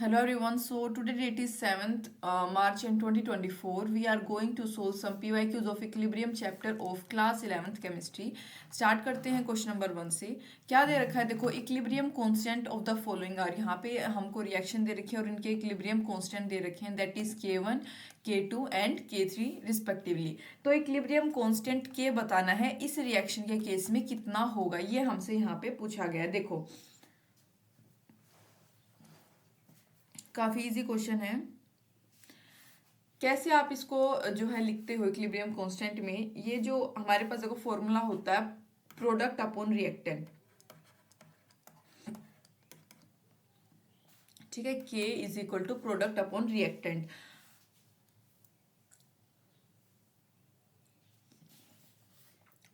Hello everyone. So today date is 7th March in 2024. We are going to solve some PYQs of equilibrium chapter of class 11th chemistry. Start करते हैं question number 1 से। क्या दे रखा है, देखो equilibrium constant of the following are. यहाँ पे हमको रिएक्शन दे रखी है और इनके इक्विलिब्रियम कांस्टेंट दे रखे हैं, that is K1 K2 and K3 respectively. तो इक्विलिब्रियम कांस्टेंट K बताना है इस रिएक्शन के केस में कितना होगा, ये हमसे यहाँ पे पूछा गया है। देखो काफी इजी क्वेश्चन है। कैसे आप इसको जो है लिखते हो इक्विलिब्रियम कांस्टेंट में, ये जो हमारे पास देखो फॉर्मूला होता है प्रोडक्ट अपॉन रिएक्टेंट, ठीक है। K is equal to product upon reactant.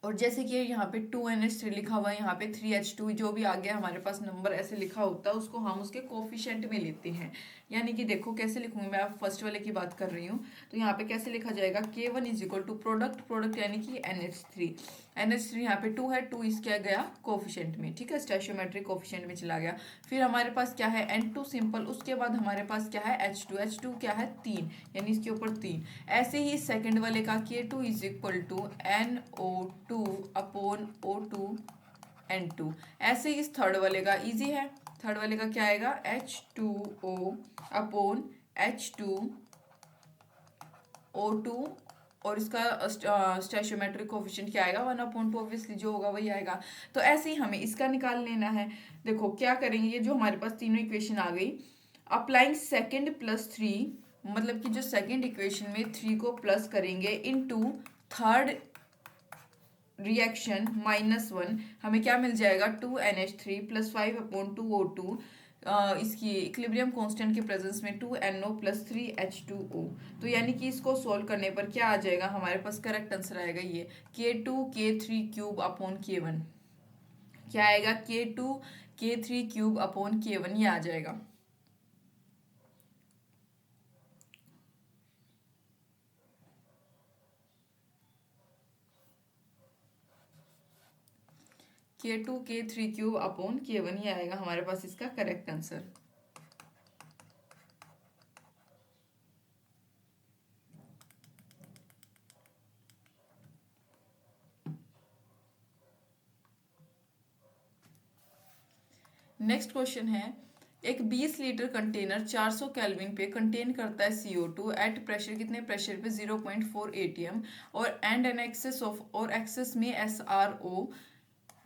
और जैसे कि यहाँ पे 2NH3 लिखा हुआ है, यहाँ पे 3H2, जो भी आ गया हमारे पास नंबर ऐसे लिखा होता है उसको हम उसके कोफिशिएंट में लेते हैं। यानी कि देखो कैसे लिखूंगी मैं, आप फर्स्ट वाले की बात कर रही हूँ। तो यहाँ पे कैसे लिखा जाएगा, K1 is equal to product यानी कि NH3 यहाँ पे 2 है, 2 इसका गया कोफिशिएंट में, ठीक है, स्टैचोमेट्रिक कोफिशिएंट में चला गया। फिर हमारे पास क्या है N2 सिंपल, उसके बाद हमारे पास क्या है H2 क्या है 3, यानी इसके ऊपर 3। ऐसे ही सेकंड वाले का K2 is equal to NO2 upon O2 N2। ऐसे ही इस थर्ड वाले का इजी है, थर्ड वाले का क्या आएगा H2O अपॉन H2O2, और इसका स्टैचोमेट्रिक कोफिशिएंट क्या आएगा 1/2, ऑब्वियसली जो होगा वही आएगा। तो ऐसे ही हमें इसका निकाल लेना है। देखो क्या करेंगे, ये जो हमारे पास तीनों इक्वेशन आ गई, अप्लाइंग सेकेंड प्लस 3, मतलब कि जो सेकेंड इक्वेशन में 3 को प्लस करेंगे इनटू थर्ड रिएक्शन -1, हमें क्या मिल जाएगा 2NH3 प्लस 5/2O2, इसकी इक्विलिब्रियम कांस्टेंट के प्रेजेंस में 2NO प्लस 3H2O। तो यानी कि इसको सोल्व करने पर क्या आ जाएगा, हमारे पास करेक्ट आंसर आएगा ये K2 K3 cube upon K1। क्या आएगा K2 K3 cube upon K1, ये आ जाएगा। K2 K3 cube upon K1, ये आएगा हमारे पास इसका करेक्ट आंसर। नेक्स्ट क्वेश्चन है, एक 20 लीटर कंटेनर 400 केल्विन पे कंटेन करता है CO2 एट प्रेशर, कितने प्रेशर पे 0.4 atm, और एंड एन एक्सेस ऑफ, और एक्सेस में SRO।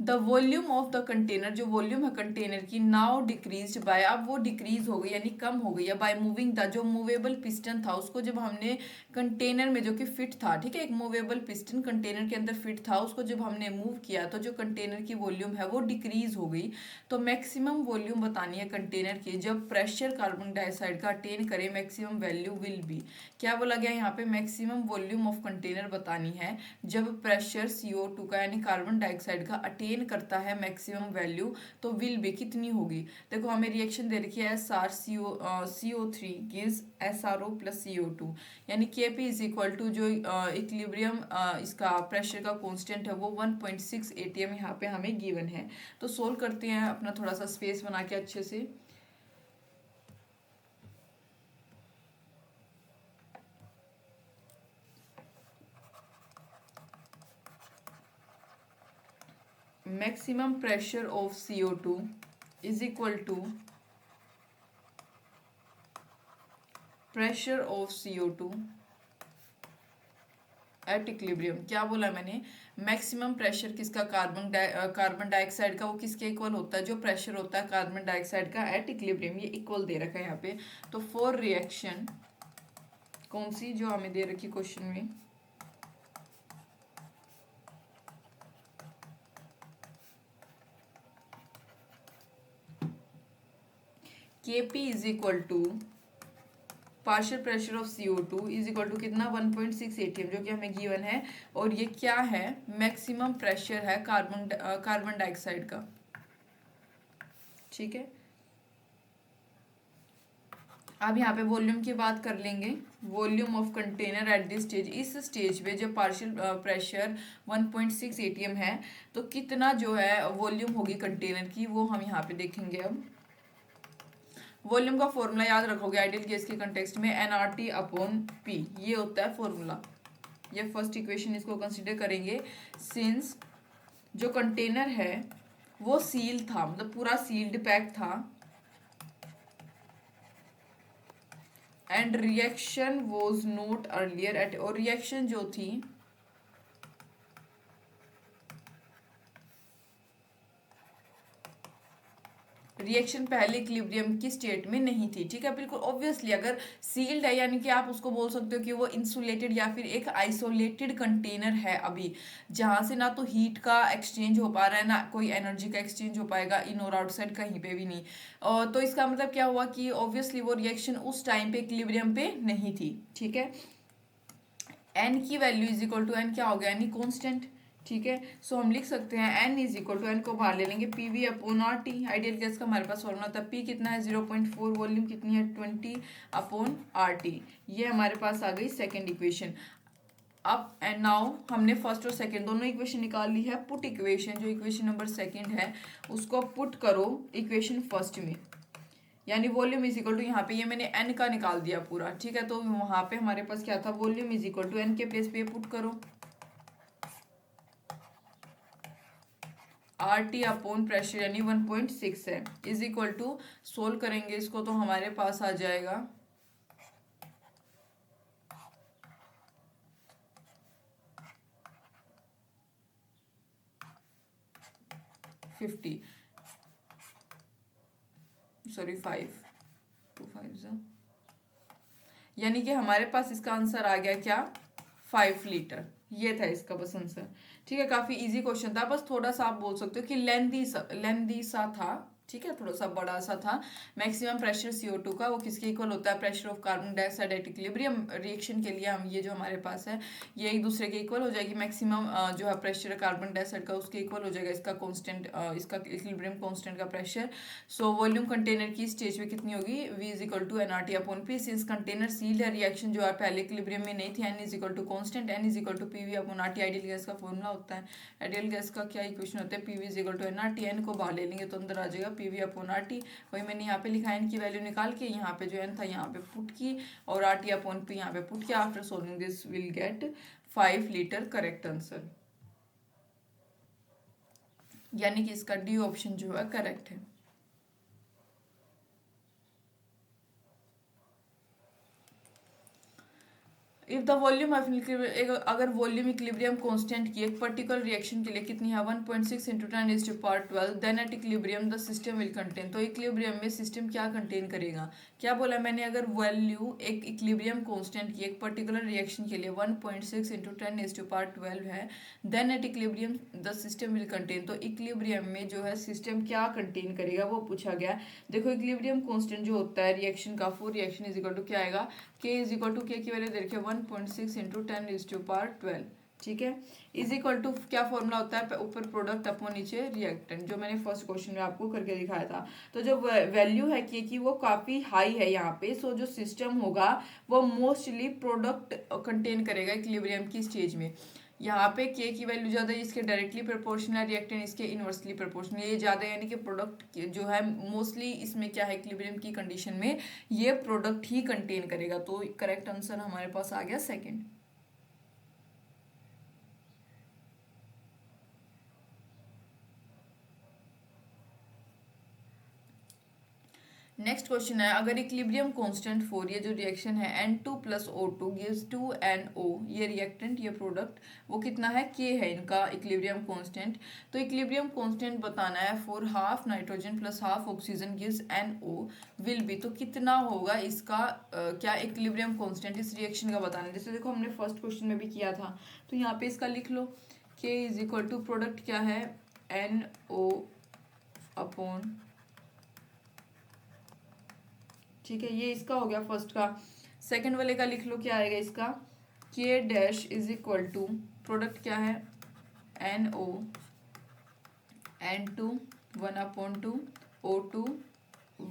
The volume of the container, जो वॉल्यूम है कंटेनर की, नाउ डिक्रीज बाय, अब वो डिक्रीज हो गई यानी कम हो गई है, बाय मूविंग द, जो मूवेबल पिस्टन था उसको जब हमने कंटेनर में, जो कि फिट था, ठीक है, एक मूवेबल पिस्टन कंटेनर के अंदर फिट था, उसको जब हमने मूव किया तो जो कंटेनर की वॉल्यूम है वो डिक्रीज हो गई। तो मैक्सिमम वॉल्यूम बतानी है कंटेनर की जब प्रेशर कार्बन डाइऑक्साइड का अटेन करे, मैक्सिमम वैल्यू विल बी। क्या बोला गया यहाँ पे, मैक्सिमम वॉल्यूम ऑफ कंटेनर बतानी है जब प्रेशर CO2 का यानी कार्बन डाइऑक्साइड का अटेन करता है मैक्सिमम वैल्यू, तो विल बी कितनी होगी। देखो हमें रिएक्शन दे रखी है SrCO3 gives SRO plus CO2, यानी Kp इज इक्वल टू जो इक्विलिब्रियम इसका प्रेशर का कांस्टेंट है वो 1.6 atm यहाँ पे हमें गिवन है। तो सोल्व करते हैं अपना थोड़ा सा स्पेस बना के अच्छे से। Maximum pressure of CO2 is equal to pressure of CO2 at equilibrium. क्या बोला मैंने, मैक्सिमम प्रेशर किसका, कार्बन डाइऑक्साइड का, वो किसके इक्वल होता है, जो प्रेशर होता है कार्बन डाइऑक्साइड का एट इक्विलिब्रियम, ये इक्वल दे रखा है यहाँ पे। तो फॉर रिएक्शन कौन सी जो हमें दे रखी क्वेश्चन में, Kp is equal to partial pressure of CO2 is equal to कितना 1.6 atm, जो कि हमें गिवन है, और ये क्या है, मैक्सिमम प्रेशर है कार्बन डाइऑक्साइड का, ठीक है। अब यहाँ पे वॉल्यूम की बात कर लेंगे, volume of container at this stage, इस स्टेज पे जब पार्शियल प्रेशर 1.6 atm है, तो कितना जो है वॉल्यूम होगी कंटेनर की, वो हम यहाँ पे देखेंगे अब। वॉल्यूम का फॉर्मूला याद रखोगे आइडियल गैस के कंटेक्स्ट में, NRT अपॉन P, ये होता है फॉर्मूला। ये फर्स्ट इक्वेशन इसको कंसीडर करेंगे। सिंस जो कंटेनर है वो सील था, मतलब पूरा सील्ड पैक था, and reaction was not earlier at, और रिएक्शन जो थी रिएक्शन पहले इक्विलिब्रियम की स्टेट में नहीं थी। ठीक है, बिल्कुल ऑब्वियसली अगर सील्ड है यानी कि आप उसको बोल सकते हो कि वो इंसुलेटेड या फिर एक आइसोलेटेड कंटेनर है अभी, जहां से ना तो हीट का एक्सचेंज हो पा रहा है ना कोई एनर्जी का एक्सचेंज हो पाएगा इन और आउटसाइड कहीं पे भी नहीं। तो इसका मतलब क्या हुआ कि ऑब्वियसली वो रिएक्शन उस टाइम पे इक्विलिब्रियम पे नहीं थी। ठीक है, एन की value is equal to N क्या हो गया, यानी कॉन्स्टेंट। ठीक है, सो हम लिख सकते हैं N is equal to, N को बाहर ले लेंगे, P V upon R T. Ideal gas का हमारे पास फॉर्मूला था, पी कितना है 0.4, वॉल्यूम कितनी है 20 अपॉन आर टी। ये हमारे पास आ गई सेकेंड इक्वेशन। अब एंड नाउ हमने फर्स्ट और सेकंड दोनों इक्वेशन निकाल ली है। पुट इक्वेशन, जो इक्वेशन नंबर सेकंड है उसको पुट करो इक्वेशन फर्स्ट में, यानी वॉल्यूम इज इक्वल टू, यहाँ पे ये मैंने एन का निकाल दिया पूरा। ठीक है, तो वहां पे हमारे पास क्या था, volume is equal to N के प्लेस पे पुट करो आर टी अपॉन प्रेशर यानी 1.6 है, इज इक्वल टू सोल्व करेंगे इसको तो हमारे पास आ जाएगा 50, सॉरी 5, 2 5 यानी कि हमारे पास इसका आंसर आ गया क्या, 5 लीटर। ये था इसका बस आंसर। ठीक है, काफी इजी क्वेश्चन था, बस थोड़ा सा आप बोल सकते हो कि लेंदी सा था। ठीक है, थोड़ा सा बड़ा सा था। मैक्सिमम प्रेशर CO2 का वो किसके इक्वल होता है, pressure of carbon dioxide at equilibrium reaction के लिए हम ये जो हमारे पास है ये एक दूसरे के इक्वल हो जाएगी। मैक्सिमम जो है प्रेशर कार्बन डाइऑक्साइड का उसके इक्वल हो जाएगा इसका कांस्टेंट, इसका इक्विलिब्रियम कांस्टेंट का प्रेशर। सो वॉल्यूम कंटेनर की स्टेज पे कितनी होगी, V is equal to NRT upon P। Since container sealed है, रिएक्शन जो है पहले इक्विलिब्रियम में नहीं थी, N is equal to constant, N is equal to PV upon RT। Ideal gas का फॉर्मूला होता है, आइडियल गैस का क्या इक्वेशन होता है, PV is equal to NRT। N को बाहर ले लेंगे तो अंदर आ जाएगा PV अपॉन RT। वही मैंने यहाँ पे लिखा है, N की वैल्यू निकाल के यहाँ पे जो N था यहाँ पे पुट की, और RT अपॉन P यहाँ पे पुट किया। After solving this will get 5 litre, correct answer, यानी कि इसका डी ऑप्शन जो है करेक्ट है। इफ द वॉल्यूम ऑफ अगर वॉल्यूम इक्विलिब्रियम कांस्टेंट की एक पर्टिकुलर रिएक्शन के लिए कितनी है 1.6 into 10⁻12, then at equilibrium the system will contain. तो इक्विलिब्रियम में सिस्टम क्या कंटेन करेगा, क्या बोला मैंने, अगर वैल्यू एक इक्विलिब्रियम कांस्टेंट की एक पर्टिकुलर रिएक्शन के लिए 1.6 इंटू 10⁻12 है, then at equilibrium the system will contain. तो इक्विलिब्रियम में जो है सिस्टम क्या कंटेन करेगा वो पूछा गया। देखो इक्विलिब्रियम कांस्टेंट जो होता है रिएक्शन का, for reaction is equal to क्या आएगा, K इज इक्वल टू, के की वैल्यू देखिए 1.6 इंटू 10⁻12। ठीक है, इज इक्वल टू क्या फॉर्मूला होता है, ऊपर प्रोडक्ट अपॉन नीचे रिएक्टेंट, जो मैंने फर्स्ट क्वेश्चन में आपको करके दिखाया था। तो जो वैल्यू है के की वो काफी हाई है यहाँ पे, सो जो सिस्टम होगा वो मोस्टली प्रोडक्ट कंटेन करेगा इक्विलिब्रियम की स्टेज में। यहाँ पे के की वैल्यू ज्यादा है, इसके डायरेक्टली प्रोपोर्शनल है, रिएक्टेंट इसके इनवर्सली प्रोपोर्शनल, ये ज्यादा यानी कि प्रोडक्ट जो है मोस्टली इसमें क्या है इक्विलिब्रियम की कंडीशन में ये प्रोडक्ट ही कंटेन करेगा। तो करेक्ट आंसर हमारे पास आ गया सेकंड। नेक्स्ट क्वेश्चन है, अगर इक्विलिब्रियम कांस्टेंट फॉर ये जो रिएक्शन है N2 plus O2 gives 2NO, ये रिएक्टेंट ये प्रोडक्ट वो कितना है, K है इनका इक्विलिब्रियम कांस्टेंट। तो इक्विलिब्रियम कांस्टेंट बताना है for half nitrogen plus half oxygen gives NO will be, तो कितना होगा इसका क्या इक्विलिब्रियम कांस्टेंट इस रिएक्शन का बताना है। जैसे देखो हमने फर्स्ट क्वेश्चन में भी किया था, तो यहाँ पे इसका लिख लो, K is equal to product क्या है NO अपॉन, ठीक है, ये इसका हो गया फर्स्ट का। सेकंड वाले का लिख लो क्या आएगा इसका, K dash is equal to product क्या है NO N2 1/2 O2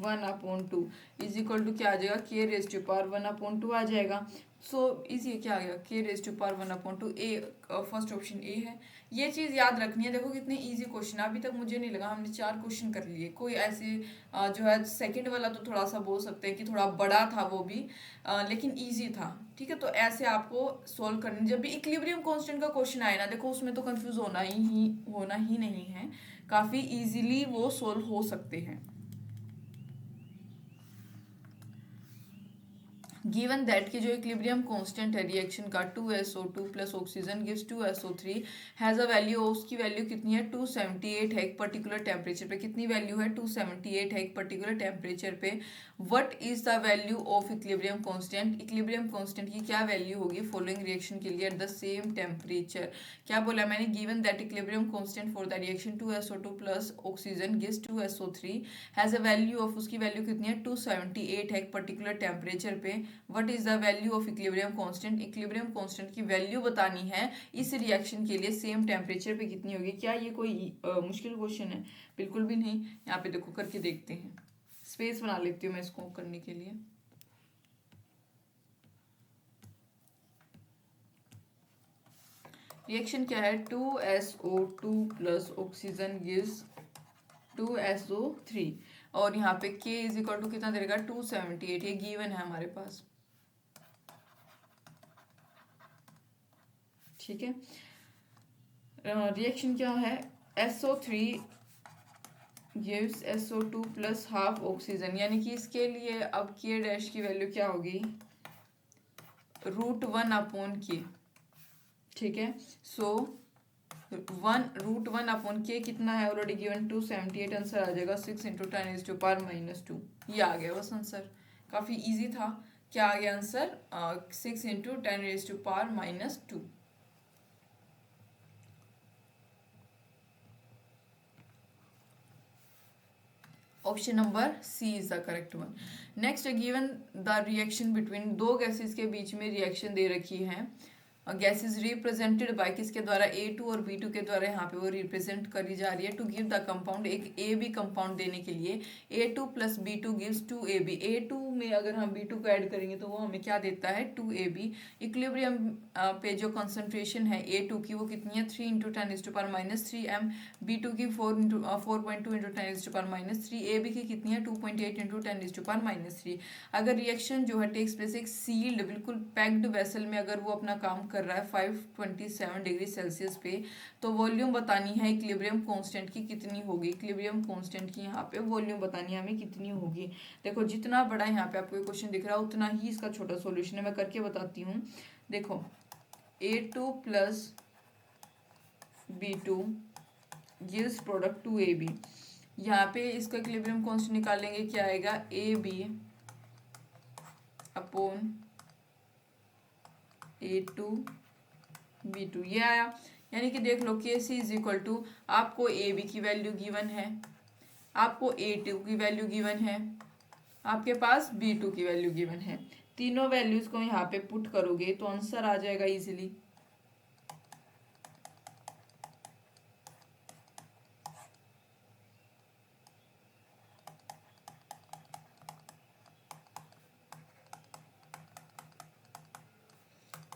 1/2 is equal to क्या आ जाएगा, के रेज टू पावर 1/2 आ जाएगा। सो इजी क्या आ गया, K raise to power 1/2। A first option A है। ये चीज़ याद रखनी है। देखो कितने इजी क्वेश्चन है, अभी तक मुझे नहीं लगा हमने 4 क्वेश्चन कर लिए। कोई ऐसे जो है सेकंड वाला तो थोड़ा सा बोल सकते हैं कि थोड़ा बड़ा था वो भी, लेकिन इजी था। ठीक है, तो ऐसे आपको सोल्व करनी। जब भी इक्विलिब्रियम कांस्टेंट का क्वेश्चन आए ना, देखो उसमें तो कंफ्यूज होना ही नहीं है, काफ़ी इजीली वो सोल्व हो सकते हैं। गिवन दैट कि जो इक्विलिब्रियम कांस्टेंट है रिएक्शन का 2SO2 plus oxygen gives 2SO3 has a value, उसकी वैल्यू कितनी है 278 है एक पर्टिकुलर टेम्परेचर पे। कितनी वैल्यू है 278 है एक पर्टिकुलर टेम्परेचर पे। What is the value of equilibrium constant, equilibrium constant की क्या वैल्यू होगी फॉलोइंग रिएक्शन के लिए एट द सेम टेम्परेचर। क्या बोला मैंने, given that equilibrium constant for the reaction 2SO2 plus oxygen gives 2SO3 has a value of, उसकी value कितनी है 278 है एक पर्टिकुलर टेम्परेचर पे। What is the value of equilibrium constant, equilibrium constant की वैल्यू बतानी है इस रिएक्शन के लिए सेम टेम्परेचर पे कितनी होगी। क्या ये कोई मुश्किल क्वेश्चन है, बिल्कुल भी नहीं। यहाँ पे देखो करके देखते हैं, स्पेस बना लेती हूँ मैं इसको करने के लिए। रिएक्शन क्या है 2SO2 plus oxygen gives 2SO3 और यहाँ पे K इज इक्वल टू कितना देगा 278, ये गिवन है हमारे पास। ठीक है, रिएक्शन क्या है SO3 gives SO2 plus half oxygen, यानी कि इसके लिए अब K डैश की वैल्यू क्या होगी √1/K। ठीक है, सो 1√1/K कितना है ऑलरेडी गिवन 278, आंसर आ जाएगा 6 × 10⁻²। ये आ गया बस आंसर, काफ़ी इजी था। क्या आ गया answer 6 × 10⁻²। Option number C is the correct one. Next given the reaction between, दो गैसेस के बीच में रिएक्शन दे रखी है। गैसेस रिप्रेजेंटेड बाय किसके द्वारा A2 और B2 के द्वारा यहाँ पे वो रिप्रेजेंट करी जा रही है। टू गिव द कंपाउंड, एक AB कंपाउंड देने के लिए A2 plus B2 gives 2AB। A2 में अगर हम B2 को ऐड करेंगे तो वो हमें क्या देता है 2AB। इक्विलिब्रियम पे जो कंसंट्रेशन है A2 की वो कितनी है 3 × 10⁻³ m, B2 की 4.2 × 10⁻³, AB की कितनी है 2.8 × 10⁻³ अगर रिएक्शन जो है टेक्स प्लेस एक सील्ड बिल्कुल पैक्ड वेसल में, अगर वो अपना काम कर रहा है 527 डिग्री सेल्सियस पे, तो वॉल्यूम बतानी है इक्विलिब्रियम कांस्टेंट की कितनी होगी। इक्विलिब्रियम कांस्टेंट की यहाँ पे वॉल्यूम बतानी है हमें कितनी होगी। देखो जितना बड़ा यहाँ पे आपको क्वेश्चन दिख रहा है उतना ही इसका छोटा सॉल्यूशन है, मैं करके बताती हूँ। देखो A2 plus B2 gives product 2AB। यहाँ पे इसका इक्विलिब्रियम कांस्टेंट निकालेंगे, क्या आएगा AB अपॉन A2 B2, ये आया। यानी कि देख लो KC इज इक्वल टू, आपको AB की वैल्यू गिवन है, आपको A2 की वैल्यू गिवन है, आपके पास B2 की वैल्यू गिवन है। तीनों वैल्यूज को यहाँ पे पुट करोगे तो आंसर आ जाएगा easily.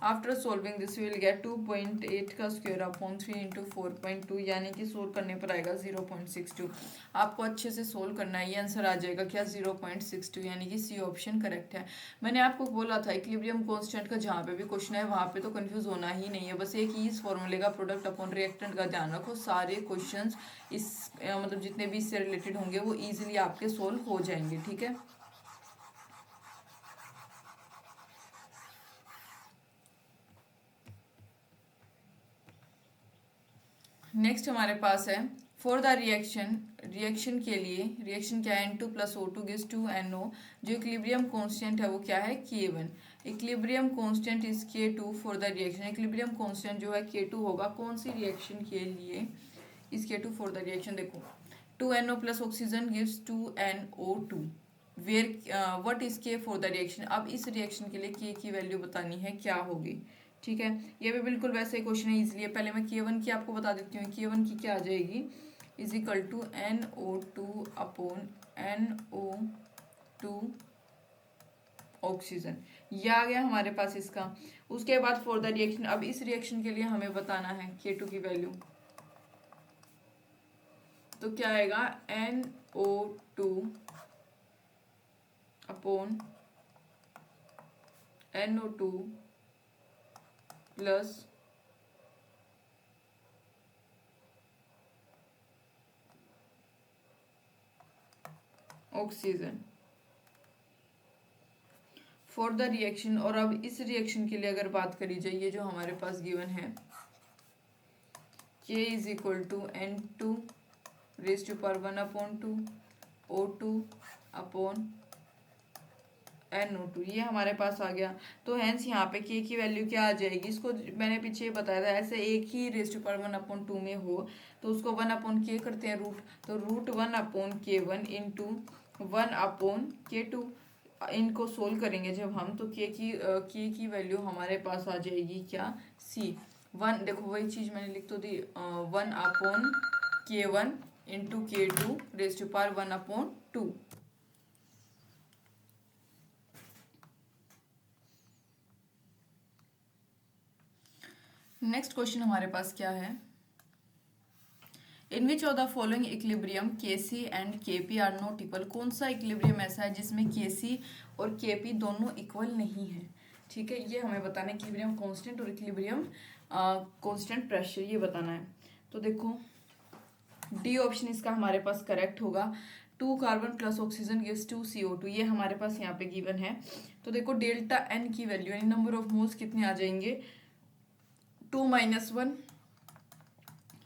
After solving this will gate 2.8 का स्क्वायर अपॉन 3 × 4.2, यानी कि सोल्व करने पर आएगा 0.62। आपको अच्छे से सोल्व करना है, ये आंसर आ जाएगा क्या 0.62, यानी कि सी ऑप्शन करेक्ट है। मैंने आपको बोला था इक्विलिब्रियम कांस्टेंट का जहाँ पे भी क्वेश्चन है वहाँ पे तो कंफ्यूज होना ही नहीं है, बस एक ही इस फॉर्मूले का प्रोडक्ट अपॉन रिएक्टेंट का ध्यान रखो। सारे क्वेश्चन इस मतलब जितने भी इससे रिलेटेड होंगे वो ईजिली आपके सोल्व हो जाएंगे। ठीक है, नेक्स्ट हमारे पास है फॉर द रिएक्शन के लिए, रिएक्शन क्या है N2 plus O2 gives 2NO। जो इक्विलिब्रियम कांस्टेंट है वो क्या है K1। Equilibrium constant is K2 for the reaction. Equilibrium constant जो है K2 होगा कौन सी रिएक्शन के लिए, इस K2 फॉर द रिएक्शन। देखो 2NO plus oxygen gives 2NO2 where what is K for the reaction. अब इस रिएक्शन के लिए K की वैल्यू बतानी है क्या होगी। ठीक है, ये भी बिल्कुल वैसे ही क्वेश्चन है, इसलिए पहले मैं K1 की आपको बता देती हूँ। K1 की क्या आ जाएगी is equal to NO2 upon NO2 oxygen. ये आ गया हमारे पास इसका। उसके बाद फॉर द रिएक्शन, अब इस रिएक्शन के लिए हमें बताना है K2 की वैल्यू। तो क्या आएगा NO2 upon NO2 plus oxygen for the reaction. और अब इस रिएक्शन के लिए अगर बात करी जाए, ये जो हमारे पास गिवन है K is equal to N2 raise to power 1/2 O2 upon NO2, ये हमारे पास आ गया। तो हैंस यहाँ पे K की वैल्यू क्या आ जाएगी, इसको मैंने पीछे बताया था, ऐसे एक ही रेज टू पावर 1/2 में हो तो उसको 1/K करते हैं रूट, तो √1/K1 इंटू 1/K2। इनको सोल्व करेंगे जब हम, तो K की वैल्यू हमारे पास आ जाएगी क्या, C1। देखो वही चीज़ मैंने लिख तो दी, 1/K1 into K2 raise to power 1/2। Next question हमारे पास क्या है, in which of the following equilibrium Kc and Kp are not equal. कौन सा इक्विलिब्रियम ऐसा है जिसमें Kc और Kp दोनों इक्वल नहीं है। ठीक है, ये हमें बताना है, इक्विलिब्रियम कांस्टेंट और इक्विलिब्रियम कांस्टेंट प्रेशर, ये बताना है। तो देखो डी ऑप्शन इसका हमारे पास करेक्ट होगा। 2 carbon plus oxygen gives 2 CO2, ये हमारे पास यहाँ पे गिवन है। तो देखो डेल्टा एन की वैल्यू यानी नंबर ऑफ मोल्स कितने आ जाएंगे, 2 - 1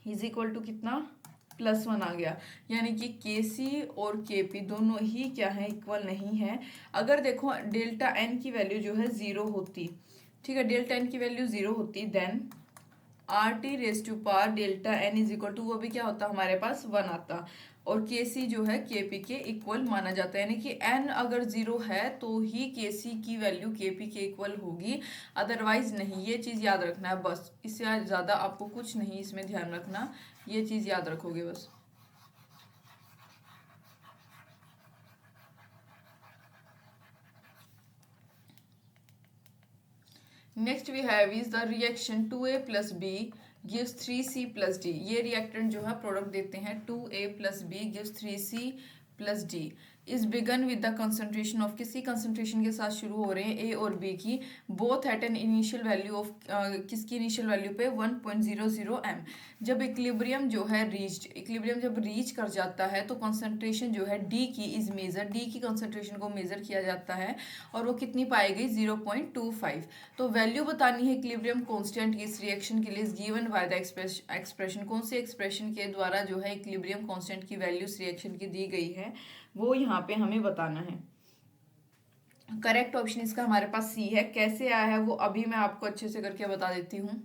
इज इक्वल टू कितना, +1 आ गया। यानी कि Kc और Kp दोनों ही क्या है, इक्वल नहीं है। अगर देखो डेल्टा एन की वैल्यू जो है 0 होती, ठीक है, डेल्टा एन की वैल्यू 0 होती, then RT raise to power delta N is equal to, वो भी क्या होता हमारे पास 1 आता, और Kc जो है Kp के इक्वल माना जाता है। यानी कि n अगर 0 है तो ही Kc की वैल्यू Kp के इक्वल होगी, अदरवाइज नहीं। ये चीज़ याद रखना है बस, इससे ज़्यादा आपको कुछ नहीं इसमें ध्यान रखना, ये चीज़ याद रखोगे बस। Next we have is the reaction 2A + B gives 3C + D। ये रिएक्टेंट जो है प्रोडक्ट देते हैं 2A + B gives 3C + D is begin with the concentration of, किसी कंसंट्रेशन के साथ शुरू हो रहे हैं A और B की, both at an initial value of, किसकी इनिशियल वैल्यू पे 1.00 m। जब इक्विलिब्रियम जो है इक्विलिब्रियम जब रीच कर जाता है तो कंसंट्रेशन जो है D की इज मेजर, D की कंसंट्रेशन को मेजर किया जाता है और वो कितनी पाई गई 0.25। तो वैल्यू बतानी है इक्विलिब्रियम कांस्टेंट की इस रिएक्शन के लिए, गिवन बाय द एक्सप्रेशन। कौन से एक्सप्रेशन के द्वारा जो है इक्विलिब्रियम कांस्टेंट की वैल्यू इस रिएक्शन की दी गई है, वो यहाँ पे हमें बताना है। करेक्ट ऑप्शन इसका हमारे पास सी है। कैसे आया है वो अभी मैं आपको अच्छे से करके बता देती हूँ।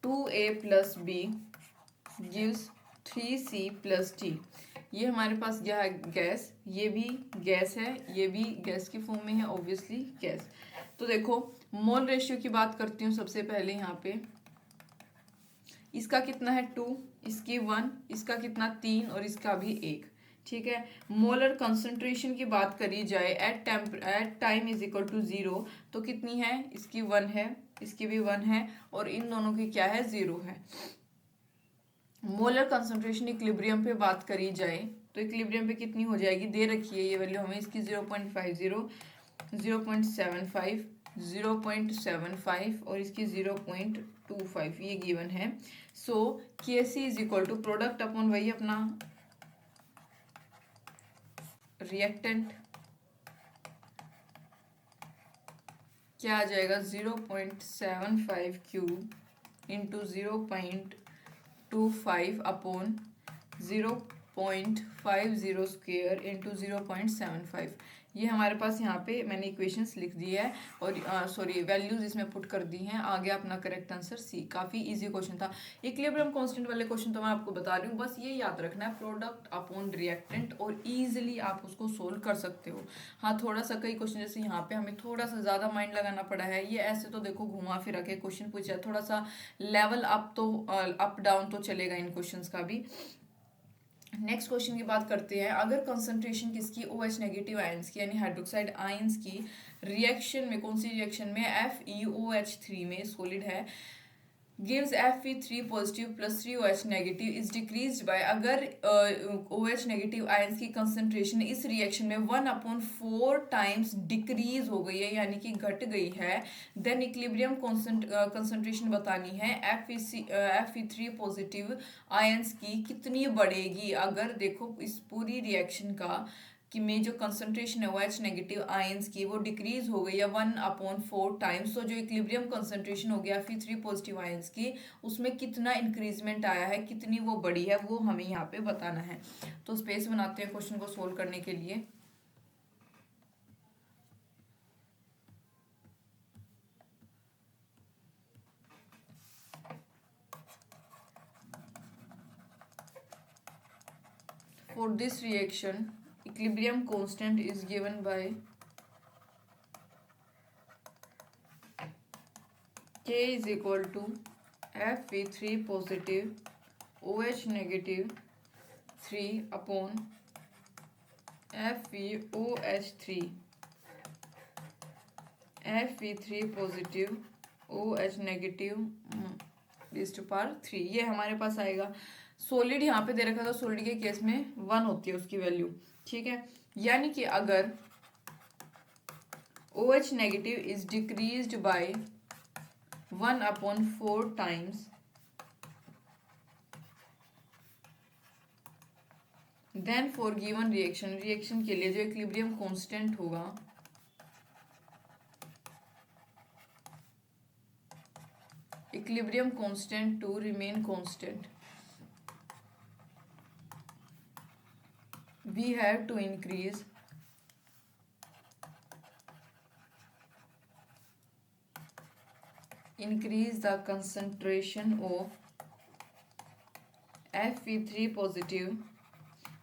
(2A + B gives 3C + D)। ये हमारे पास क्या है, गैस, ये भी गैस है, ये भी गैस की फॉर्म में है, ऑब्वियसली गैस। तो देखो मोल रेशियो की बात करती हूँ सबसे पहले। यहाँ पे इसका कितना है 2, इसकी 1, इसका कितना 3 और इसका भी 1। ठीक है, मोलर कंसंट्रेशन की बात करी जाए at time is equal to 0, तो कितनी है, इसकी 1 है, इसकी भी 1 है और इन दोनों की क्या है 0 है। मोलर कंसंट्रेशन इक्विलिब्रियम पे बात करी जाए तो इक्विलिब्रियम पे कितनी हो जाएगी, दे रखी है ये वैल्यू हमें, इसकी 0.50, 0.75, 0.75 और इसकी 0.25 ये गिवन है। So Kc is equal to product upon वही अपना रिएक्टेंट, क्या आ जाएगा 0.75 cube into 0.25 upon 0.50 square into 0.75। ये हमारे पास यहाँ पे मैंने इक्वेशंस लिख दी है और सॉरी वैल्यूज इसमें पुट कर दी हैं। आगे अपना करेक्ट आंसर सी। काफ़ी इजी क्वेश्चन था। इक्विलिब्रियम कांस्टेंट वाले क्वेश्चन तो मैं आपको बता रही हूँ, बस ये याद रखना है प्रोडक्ट अपॉन रिएक्टेंट, और ईजिली आप उसको सोल्व कर सकते हो। हाँ थोड़ा सा कई क्वेश्चन जैसे यहाँ पे हमें थोड़ा सा ज़्यादा माइंड लगाना पड़ा है। ये ऐसे तो देखो घुमा फिरा के क्वेश्चन पूछा है, थोड़ा सा लेवल अप तो अप डाउन तो चलेगा इन क्वेश्चंस का भी। नेक्स्ट क्वेश्चन की बात करते हैं। अगर कंसंट्रेशन किसकी OH नेगेटिव आयंस की यानी हाइड्रोक्साइड आयंस की रिएक्शन में, कौन सी रिएक्शन में, FeOH3 में सॉलिड है, gives Fe3 positive plus 3OH negative is decreased by, अगर OH नेगेटिव आयंस की कंसंट्रेशन इस रिएक्शन में 1/4 टाइम्स डिक्रीज हो गई है यानी कि घट गई है, देन इक्विलिब्रियम कंसंट्रेशन बतानी है Fe3 पॉजिटिव आयंस की कितनी बढ़ेगी। अगर देखो इस पूरी रिएक्शन का कि में जो कंसंट्रेशन है OH नेगेटिव आयंस की वो डिक्रीज हो गई है 1/4 टाइम्स, तो जो इक्विलिब्रियम कंसंट्रेशन हो गया Fe3 पॉजिटिव आयंस की उसमें कितना इंक्रीजमेंट आया है, कितनी वो बढ़ी है, वो हमें यहाँ पे बताना है। तो स्पेस बनाते हैं क्वेश्चन को सोल्व करने के लिए। For this reaction, equilibrium constant is given by K is equal to Fe3 positive OH negative 3 upon FeOH3 Fe3 positive OH negative raised to power 3। ये हमारे पास आएगा। सॉलिड यहाँ पे दे रखा था, सॉलिड के केस में 1 होती है उसकी वैल्यू, ठीक है। यानी कि अगर OH negative is decreased by 1/4 times, then for given reaction के लिए जो इक्विलिब्रियम कांस्टेंट होगा equilibrium constant to remain constant, we have to increase the concentration of Fe3 positive.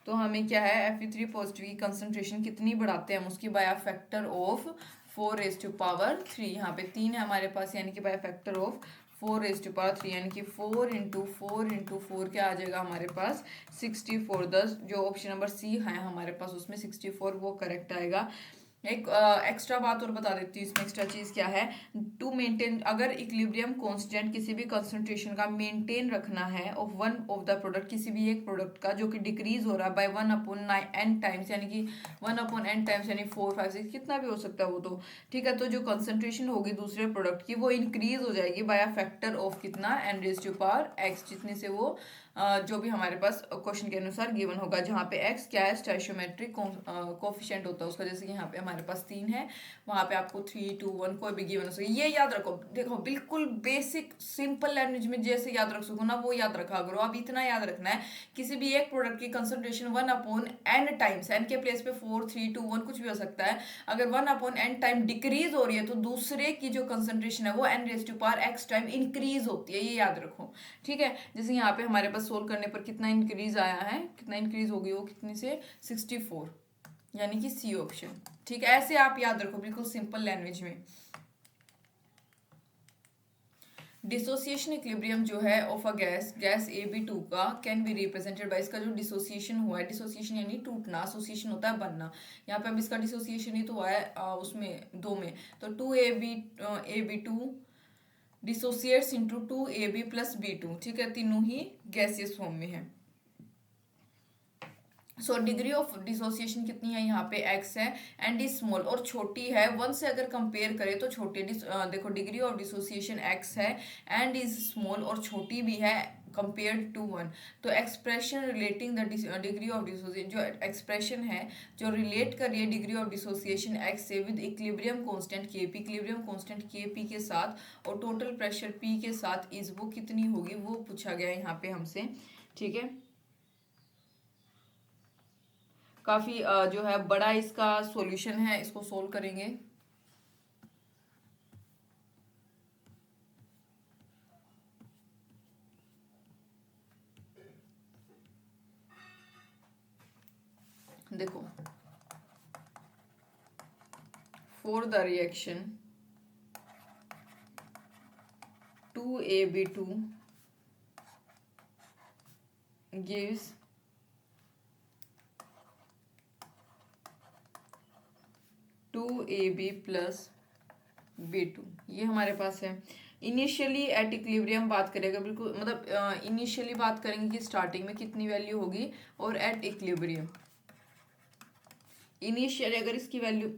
तो हमें क्या है, Fe3 पॉजिटिव की कंसंट्रेशन कितनी बढ़ाते हैं हम उसकी, बाय फैक्टर ऑफ 4⁻³ यहाँ पे 3 है हमारे पास, यानी कि बाय फैक्टर ऑफ 4⁻³ यानी कि 4 इंटू 4 क्या आ जाएगा हमारे पास 64। 10 जो ऑप्शन नंबर सी है हमारे पास उसमें 64 वो करेक्ट आएगा। एक एक्स्ट्रा बात और बता देती हूँ इसमें, एक्स्ट्रा चीज क्या है, टू मेंटेन, अगर इक्विलिब्रियम कांस्टेंट किसी भी कंसंट्रेशन का मेंटेन रखना है of one of the product, किसी भी एक प्रोडक्ट का जो कि डिक्रीज हो रहा है बाय 1/n टाइम्स, यानी कि 1/n टाइम्स यानी 4 5 6 कितना भी हो सकता है वो तो, ठीक है। तो जो कंसंट्रेशन होगी दूसरे प्रोडक्ट की वो इंक्रीज हो जाएगी बाय फैक्टर ऑफ कितना, n⁻⁴ जितने से वो जो भी हमारे पास क्वेश्चन के अनुसार गिवन होगा, जहाँ पे x क्या है, स्टोइचियोमेट्रिक कोफिशिएंट होता है उसका, जैसे कि यहाँ पे हमारे पास 3 है, वहाँ पे आपको 3 2 1 कोई भी गिवन हो सके। ये याद रखो, देखो बिल्कुल बेसिक सिंपल लैंग्वेज में जैसे याद रख सको ना वो याद रखा करो। अब इतना याद रखना है, किसी भी एक प्रोडक्ट की कंसंट्रेशन 1/n टाइम्स, n के प्लेस पे 4 3 2 1 कुछ भी हो सकता है, अगर 1/n टाइम डिक्रीज हो रही है तो दूसरे की जो कंसंट्रेशन है वो n⁻x टाइम इंक्रीज होती है, ये याद रखो, ठीक है। जैसे यहाँ पे हमारे पास सोल्व करने पर कितना इंक्रीज आया है, कितना इंक्रीज हो गई वो, कितनी से 64, यानी कि सी ऑप्शन, ठीक है। ऐसे आप याद रखो बिल्कुल सिंपल लैंग्वेज में। डिसोसिएशन इक्विलिब्रियम जो है ऑफ अ गैस AB2 का कैन बी रिप्रेजेंटेड बाय, इसका जो डिसोसिएशन हुआ है, डिसोसिएशन यानी टूटना, एसोसिएशन होता है बनना, यहाँ पे अब इसका डिसोसिएशन ही तो हुआ है उसमें 2 में, तो 2AB2 dissociates into 2AB plus B2, ठीक है, तीनों ही गैसियस फॉर्म में है। सो डिग्री ऑफ डिसोसिएशन कितनी है यहाँ पे x है, एंड इज स्मॉल और छोटी है, 1 से अगर कंपेयर करें तो छोटी, देखो डिग्री ऑफ डिसोसिएशन x है एंड इज स्मॉल और छोटी भी है कंपेयर्ड टू 1। तो expression relating the degree of dissociation, जो एक्सप्रेशन है जो रिलेट कर रही है डिग्री ऑफ डिसोसिएशन x से with equilibrium constant Kp, equilibrium constant Kp के साथ और टोटल प्रेशर P के साथ, इज वो कितनी होगी वो पूछा गया है यहाँ पे हमसे, ठीक है। काफ़ी जो है बड़ा इसका सॉल्यूशन है, इसको सोल्व करेंगे। देखो, for the reaction 2AB2 gives 2AB plus B2, ये हमारे पास है। इनिशियली एट इक्विलिब्रियम बात करेगा, बिल्कुल मतलब इनिशियली बात करेंगे कि स्टार्टिंग में कितनी वैल्यू होगी, और एट इक्विलिब्रियम इनिशियली अगर इसकी वैल्यू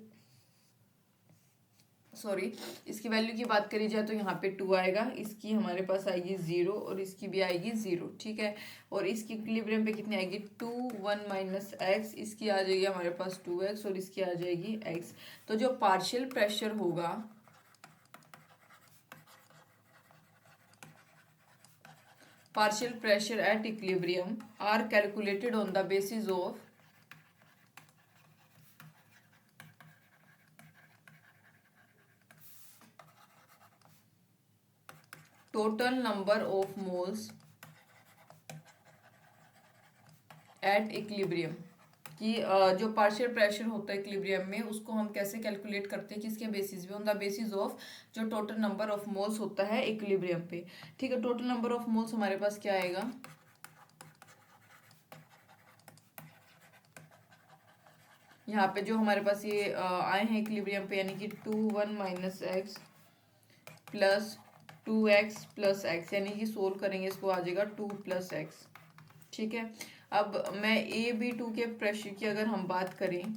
इसकी वैल्यू की बात करी जाए तो यहाँ पे 2 आएगा, इसकी हमारे पास आएगी 0 और इसकी भी आएगी 0, ठीक है। और इसकी इक्विलिब्रियम पे कितनी आएगी 2 1 माइनस एक्स, इसकी आ जाएगी हमारे पास 2x और इसकी आ जाएगी x। तो जो पार्शियल प्रेशर होगा, partial pressure at equilibrium are calculated on the basis of total number of moles at equilibrium, कि जो पार्शियल प्रेशर होता है इक्विलिब्रियम में उसको हम कैसे कैलकुलेट करते हैं, किसके बेसिस पे, ऑन द बेसिस ऑफ जो टोटल नंबर ऑफ मोल्स होता है इक्विलिब्रियम पे, ठीक है। टोटल नंबर ऑफ मोल्स हमारे पास क्या आएगा, यहाँ पे जो हमारे पास ये आए हैं इक्विलिब्रियम पे, यानी कि 2 1 minus x plus 2x plus x, यानी कि सोल्व करेंगे इसको आ जाएगा 2 प्लस एक्स, ठीक है। अब मैं AB2 के प्रेशर की अगर हम बात करें,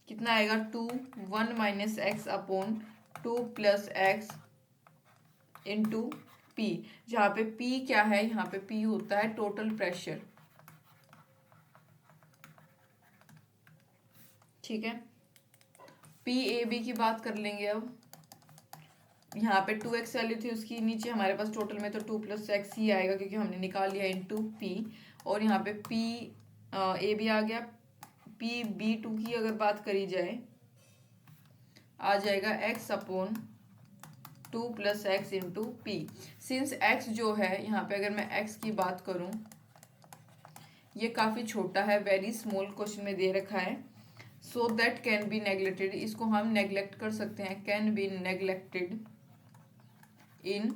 कितना आएगा 2 1 minus x upon 2 plus x into P, जहाँ पे पी क्या है, यहाँ पे पी होता है टोटल प्रेशर, ठीक है। PAB की बात कर लेंगे अब, यहाँ पे 2x वैल्यू थी उसकी, नीचे हमारे पास टोटल में तो 2 प्लस एक्स ही आएगा क्योंकि हमने निकाल लिया इंटू पी, और यहाँ पे पी ए भी आ गया। PB2 की अगर बात करी जाए आ जाएगा x upon 2 plus x into P. Since x जो है यहाँ पे, अगर मैं x की बात करूँ, ये काफ़ी छोटा है, वेरी स्मॉल क्वेश्चन में दे रखा है, so that can be neglected, इसको हम नेग्लेक्ट कर सकते हैं, can be neglected in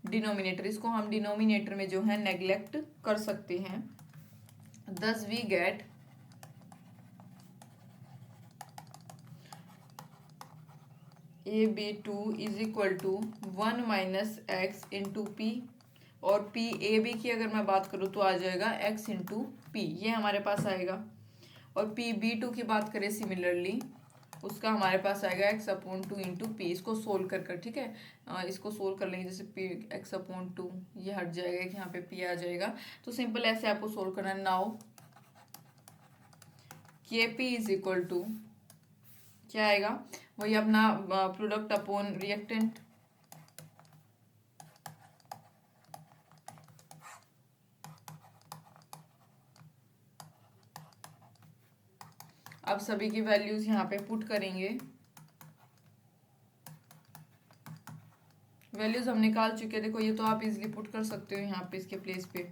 denominator, इसको हम डिनोमिनेटर में जो है नेग्लेक्ट कर सकते हैं। Thus we get AB2 is equal to 1 minus X into P, और PAB की अगर मैं बात करूँ तो आ जाएगा x इंटू पी, ये हमारे पास आएगा। और PB2 की बात करें सिमिलरली, उसका हमारे पास आएगा x अपॉन 2 इंटू पी, इसको सोल्व कर ठीक है, इसको सोल्व कर लेंगे, जैसे p x अपॉन 2 ये हट जाएगा कि यहाँ पे p आ जाएगा, तो सिंपल ऐसे आपको सोल्व करना है। Now KP is equal to क्या आएगा, वही अपना प्रोडक्ट अपॉन रिएक्टेंट, अब सभी की वैल्यूज यहाँ पे पुट करेंगे, वैल्यूज हम निकाल चुके हैं, देखो ये तो आप इजीली पुट कर सकते हो यहाँ पे इसके प्लेस पे।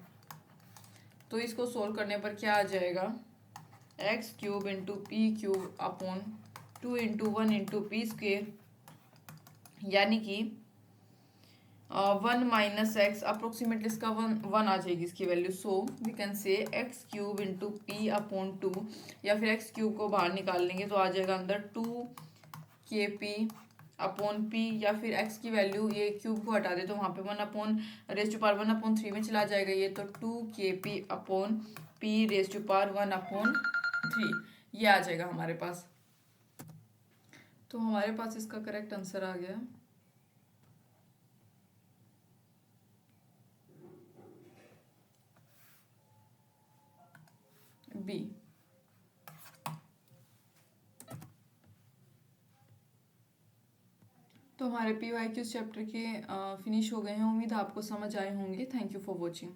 तो इसको सोल्व करने पर क्या आ जाएगा, x cube into P cube upon 2 into 1 into P square, यानी कि 1 माइनस एक्स, अप्रोक्सीमेटली इसका 1 आ जाएगी इसकी value, so we can say X cube into P upon 2, या फिर एक्स क्यूब को बाहर निकाल लेंगे तो आ जाएगा अंदर 2 KP अपॉन पी, या फिर एक्स की वैल्यू ये क्यूब को हटा दे तो वहाँ पे 1 upon raise to power 1 upon 3 में चला जाएगा ये, तो 2 KP upon P raise to power 1 upon 3, ये आ जाएगा हमारे पास। तो हमारे पास इसका करेक्ट आंसर आ गया बी। तो हमारे PYQ चैप्टर के फिनिश हो गए हैं, उम्मीद आपको समझ आए होंगे। Thank you for watching.